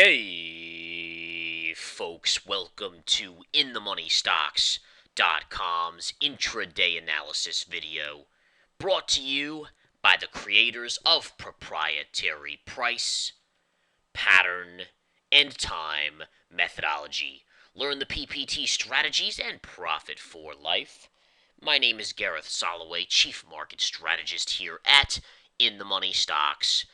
Hey, folks, welcome to InTheMoneyStocks.com's intraday analysis video, brought to you by the creators of proprietary price, pattern, and time methodology. Learn the PPT strategies and profit for life. My name is Gareth Soloway, Chief Market Strategist here at InTheMoneyStocks.com.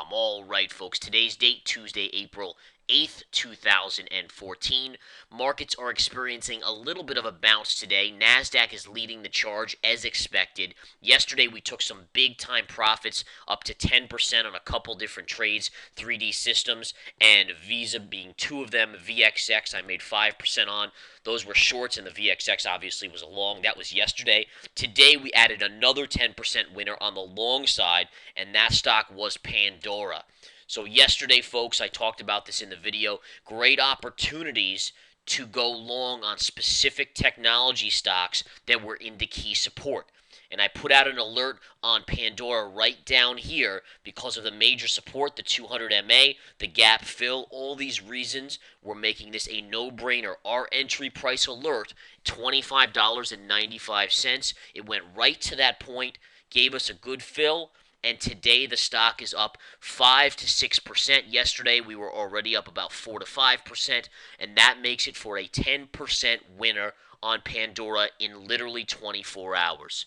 All right, folks, today's date, Tuesday, April 8th, 2014. Markets are experiencing a little bit of a bounce today. NASDAQ is leading the charge as expected. Yesterday, we took some big time profits, up to 10% on a couple different trades, 3D Systems and Visa being two of them. VXX, I made 5% on. Those were shorts, and the VXX obviously was a long. That was yesterday. Today, we added another 10% winner on the long side, and that stock was Pandora. So yesterday, folks, I talked about this in the video. Great opportunities to go long on specific technology stocks that were into key support. And I put out an alert on Pandora right down here because of the major support, the 200 MA, the gap fill. All these reasons were making this a no-brainer. Our entry price alert, $25.95. It went right to that point, gave us a good fill, and today the stock is up 5 to 6%. Yesterday we were already up about 4 to 5%, and that makes it for a 10% winner on Pandora in literally 24 hours.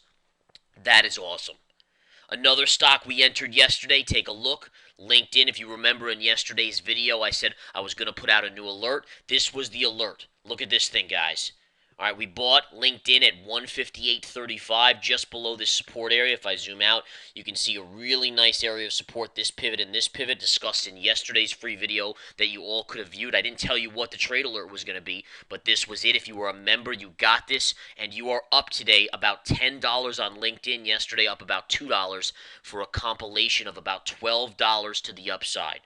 That is awesome. Another stock we entered yesterday, take a look. LinkedIn, if you remember in yesterday's video, I said I was going to put out a new alert. This was the alert. Look at this thing, guys. All right, we bought LinkedIn at 158.35, just below this support area. If I zoom out, you can see a really nice area of support, this pivot and this pivot, discussed in yesterday's free video that you all could have viewed. I didn't tell you what the trade alert was going to be, but this was it. If you were a member, you got this, and you are up today about $10 on LinkedIn. Yesterday, up about $2 for a compilation of about $12 to the upside.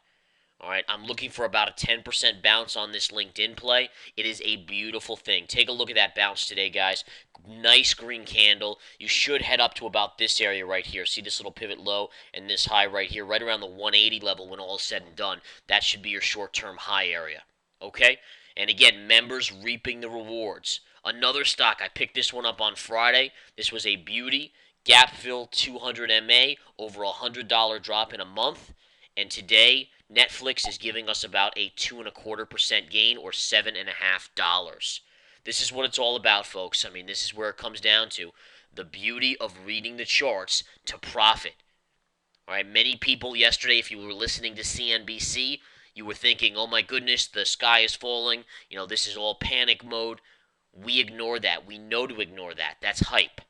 All right, I'm looking for about a 10% bounce on this LinkedIn play. It is a beautiful thing. Take a look at that bounce today, guys. Nice green candle. You should head up to about this area right here. See this little pivot low and this high right here, right around the 180 level when all is said and done. That should be your short-term high area. Okay? And again, members reaping the rewards. Another stock, I picked this one up on Friday. This was a beauty. Gap fill 200 MA, over a $100 drop in a month. And today, Netflix is giving us about a 2.25% gain, or $7.50. This is what it's all about, folks. I mean, this is where it comes down to the beauty of reading the charts to profit. All right, many people yesterday, if you were listening to CNBC, you were thinking, oh my goodness, the sky is falling. You know, this is all panic mode. We ignore that. We know to ignore that. That's hype.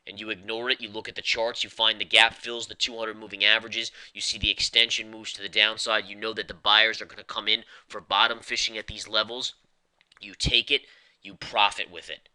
And you ignore it, you look at the charts, you find the gap fills the 200 moving averages, you see the extension moves to the downside, you know that the buyers are going to come in for bottom fishing at these levels. You take it, you profit with it.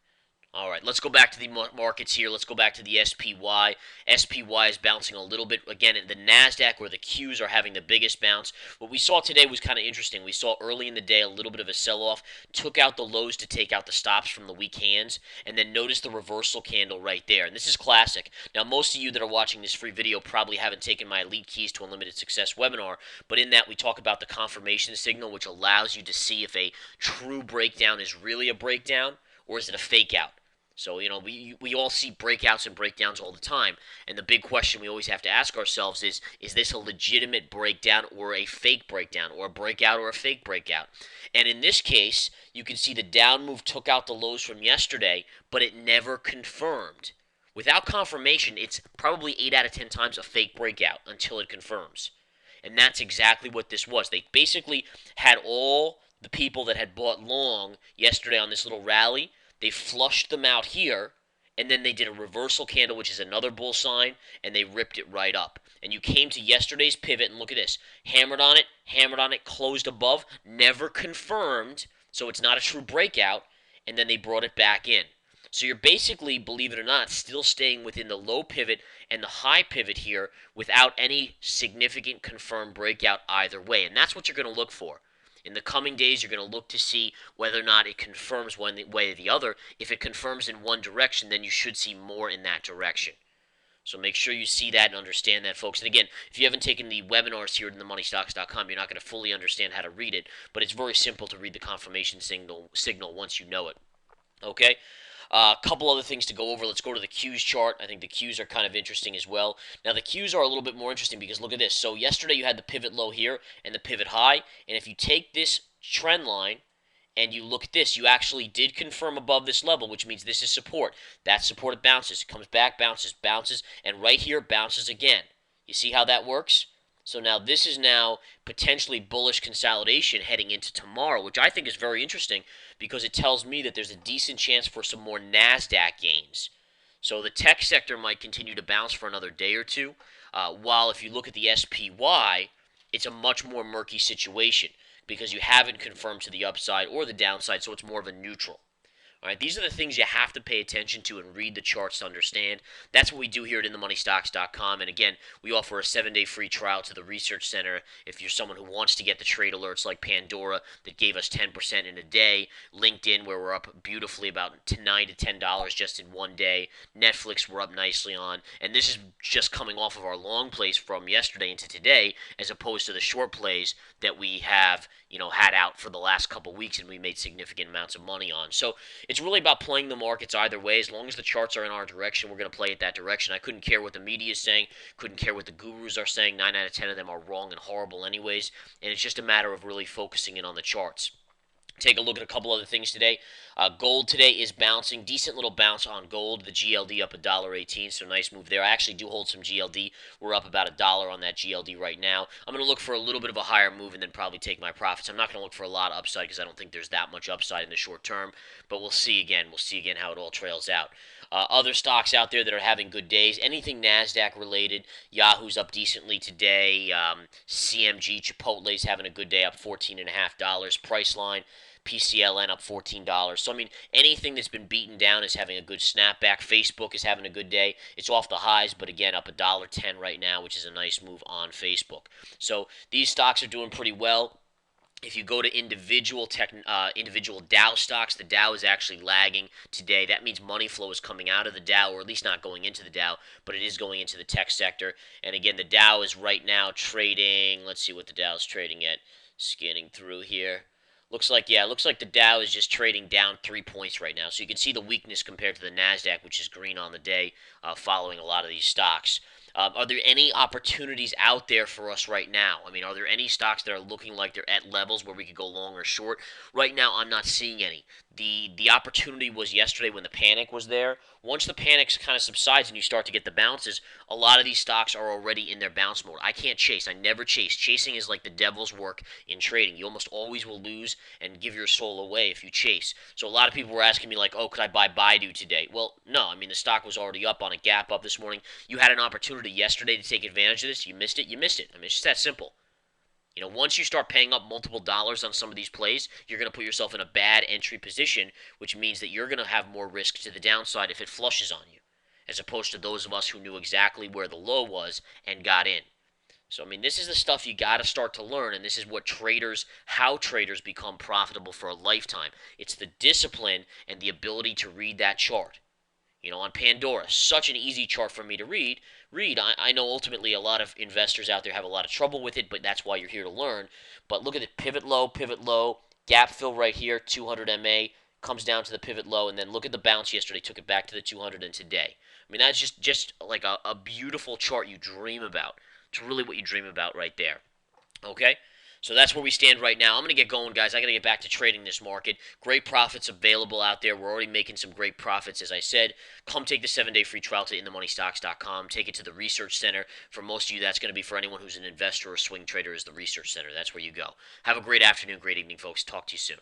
All right, let's go back to the markets here. Let's go back to the SPY. SPY is bouncing a little bit. Again, the NASDAQ or the Qs are having the biggest bounce. What we saw today was kind of interesting. We saw early in the day a little bit of a sell-off, took out the lows to take out the stops from the weak hands, and then notice the reversal candle right there. And this is classic. Now, most of you that are watching this free video probably haven't taken my Elite Keys to Unlimited Success webinar, but in that we talk about the confirmation signal, which allows you to see if a true breakdown is really a breakdown or is it a fake out. So, you know, we all see breakouts and breakdowns all the time. And the big question we always have to ask ourselves is this a legitimate breakdown or a fake breakdown, or a breakout or a fake breakout? And in this case, you can see the down move took out the lows from yesterday, but it never confirmed. Without confirmation, it's probably 8 out of 10 times a fake breakout until it confirms. And that's exactly what this was. They basically had all the people that had bought long yesterday on this little rally, they flushed them out here, and then they did a reversal candle, which is another bull sign, and they ripped it right up. And you came to yesterday's pivot, and look at this. Hammered on it, closed above, never confirmed, so it's not a true breakout, and then they brought it back in. So you're basically, believe it or not, still staying within the low pivot and the high pivot here without any significant confirmed breakout either way. And that's what you're going to look for. In the coming days, you're going to look to see whether or not it confirms one way or the other. If it confirms in one direction, then you should see more in that direction. So make sure you see that and understand that, folks. And again, if you haven't taken the webinars here at themoneystocks.com, you're not going to fully understand how to read it, but it's very simple to read the confirmation signal once you know it. Okay? A couple other things to go over. Let's go to the Qs chart. I think the Qs are kind of interesting as well. Now, the Qs are a little bit more interesting because look at this. So, yesterday you had the pivot low here and the pivot high. And if you take this trend line and you look at this, you actually did confirm above this level, which means this is support. That support it bounces, comes back, bounces, bounces, and right here bounces again. You see how that works? So now this is now potentially bullish consolidation heading into tomorrow, which I think is very interesting because it tells me that there's a decent chance for some more NASDAQ gains. So the tech sector might continue to bounce for another day or two, while if you look at the SPY, it's a much more murky situation because you haven't confirmed to the upside or the downside, so it's more of a neutral. All right, these are the things you have to pay attention to and read the charts to understand. That's what we do here at InTheMoneyStocks.com. And again, we offer a 7-day free trial to the Research Center if you're someone who wants to get the trade alerts like Pandora that gave us 10% in a day, LinkedIn where we're up beautifully about $9 to $10 just in one day, Netflix we're up nicely on, and this is just coming off of our long plays from yesterday into today as opposed to the short plays that we have had out for the last couple weeks and we made significant amounts of money on. So it's really about playing the markets either way. As long as the charts are in our direction, we're going to play it that direction. I couldn't care what the media is saying, couldn't care what the gurus are saying. 9 out of 10 of them are wrong and horrible anyways, and it's just a matter of really focusing in on the charts. Take a look at a couple other things today. Gold today is bouncing. Decent little bounce on gold. The GLD up $1.18, so nice move there. I actually do hold some GLD. We're up about $1 on that GLD right now. I'm going to look for a little bit of a higher move and then probably take my profits. I'm not going to look for a lot of upside because I don't think there's that much upside in the short term, but we'll see again. We'll see again how it all trails out. Other stocks out there that are having good days, anything NASDAQ related, Yahoo's up decently today. CMG, Chipotle's having a good day, up $14.50. Priceline, PCLN up $14. So, I mean, anything that's been beaten down is having a good snapback. Facebook is having a good day. It's off the highs, but again, up $1.10 right now, which is a nice move on Facebook. So, these stocks are doing pretty well. If you go to individual Dow stocks, the Dow is actually lagging today. That means money flow is coming out of the Dow, or at least not going into the Dow, but it is going into the tech sector. And again, the Dow is right now trading. Let's see what the Dow is trading at. Scanning through here. Looks like the Dow is just trading down 3 points right now. So you can see the weakness compared to the NASDAQ, which is green on the day, following a lot of these stocks. Are there any opportunities out there for us right now? I mean, are there any stocks that are looking like they're at levels where we could go long or short? Right now, I'm not seeing any. The opportunity was yesterday when the panic was there. Once the panic kind of subsides and you start to get the bounces, a lot of these stocks are already in their bounce mode. I can't chase. I never chase. Chasing is like the devil's work in trading. You almost always will lose and give your soul away if you chase. So a lot of people were asking me like, oh, could I buy Baidu today? Well, no. I mean, the stock was already up on a gap up this morning. You had an opportunity yesterday to take advantage of this. You missed it. You missed it. I mean, it's just that simple. Once you start paying up multiple dollars on some of these plays, you're going to put yourself in a bad entry position, which means that you're going to have more risk to the downside if it flushes on you, as opposed to those of us who knew exactly where the low was and got in. So, I mean, this is the stuff you got to start to learn, and this is how traders become profitable for a lifetime. It's the discipline and the ability to read that chart. On Pandora, such an easy chart for me to read. I know ultimately a lot of investors out there have a lot of trouble with it, but that's why you're here to learn. But look at it, pivot low, gap fill right here, 200 MA, comes down to the pivot low, and then look at the bounce yesterday, took it back to the 200 and today. I mean, that's just like a beautiful chart you dream about. It's really what you dream about right there. Okay? So that's where we stand right now. I'm going to get going, guys. I got to get back to trading this market. Great profits available out there. We're already making some great profits, as I said. Come take the 7-day free trial to InTheMoneyStocks.com. Take it to the Research Center. For most of you, that's going to be for anyone who's an investor or swing trader is the Research Center. That's where you go. Have a great afternoon, great evening, folks. Talk to you soon.